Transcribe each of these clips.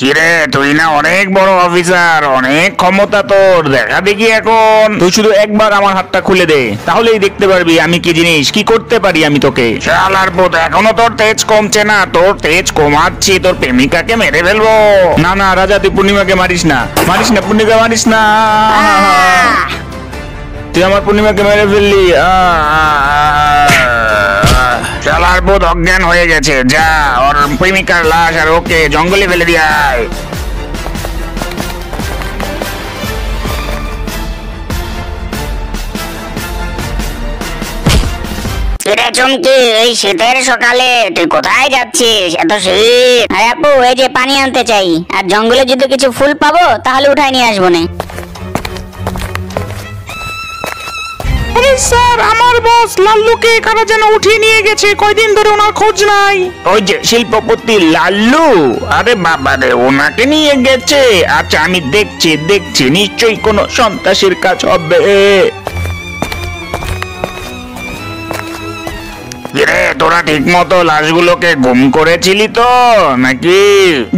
কিরে, তুই না অনেক বড় অফিসার, অনেক ক্ষমতা তোর, দেখা দেখি এখন। তুই শুধু একবার আমার হাতটা খুলে দে, তাহলেই দেখতে পারবি আমি কি জিনিস, কি করতে পারি আমি তোকে। শালার পুত, এখনো তোর তেজ কমছে না? তোর তেজ কমাচ্ছি, তোর প্রেমিকাকে মেরে ফেলবো। না না রাজা, তুই পূর্ণিমাকে মারিস না, মারিস না পূর্ণিমা, মারিস না। তুই আমার পূর্ণিমাকে মেরে ফেললি। শালার পুত অজ্ঞান হয়ে গেছে, যা ওর প্রেমিকার লাশ আর ওকে জঙ্গলে ফেলে দিয়ে আয়। কিরে চুমকি, এই শীতের সকালে তুই কোথায় যাচ্ছিস? এত শীত। আরে আপু, এই যে পানি আনতে চাই, আর জঙ্গলে যদি কিছু ফুল পাবো তাহলে উঠাই নিয়ে আসবো না। আরে স্যার, আমার বস লাল্লুকে এখানে যেন উঠিয়ে নিয়ে গেছে, কয়দিন ধরে ওনার খোঁজ নাই। ওই যে শিল্পপতি লাল্লু, আরে বাবা রে, ওনাকে নিয়ে গেছে। আচ্ছা, আমি দেখছি নিশ্চয়ই কোনো সন্ত্রাসীর কাজ হবে। কিরে, তোরা ঠিক মতো লাশগুলোকে গুম করেছিলি তো নাকি?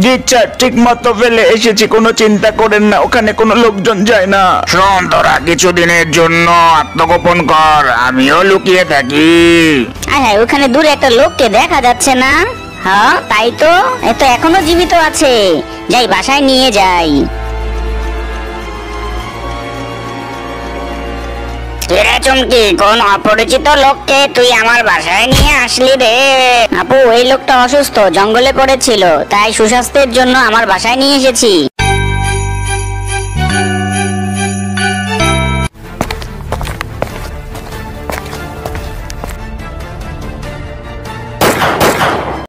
জি স্যার, ঠিক মতো ফেলে এসেছি, কোনো চিন্তা করেন না, ওখানে কোনো লোকজন যায় না। শোন, তোরা কিছুদিনের জন্য আত্মগোপন কর, আমিও লুকিয়ে থাকি। হ্যাঁ, ওখানে দূরে একটা লোককে দেখা যাচ্ছে না? হ্যাঁ তাই তো, এ তো এখনো জীবিত আছে। যাই, বাসায় নিয়ে যাই। কিরে চুমকি, কোন অপরিচিত লোককে তুই আমার বাসায় নিয়ে আসলি রে? আপু, এই লোকটা অসুস্থ, জঙ্গলে পড়েছিল, তাই সুস্বাস্থ্যের জন্য আমার বাসায় নিয়ে এসেছি।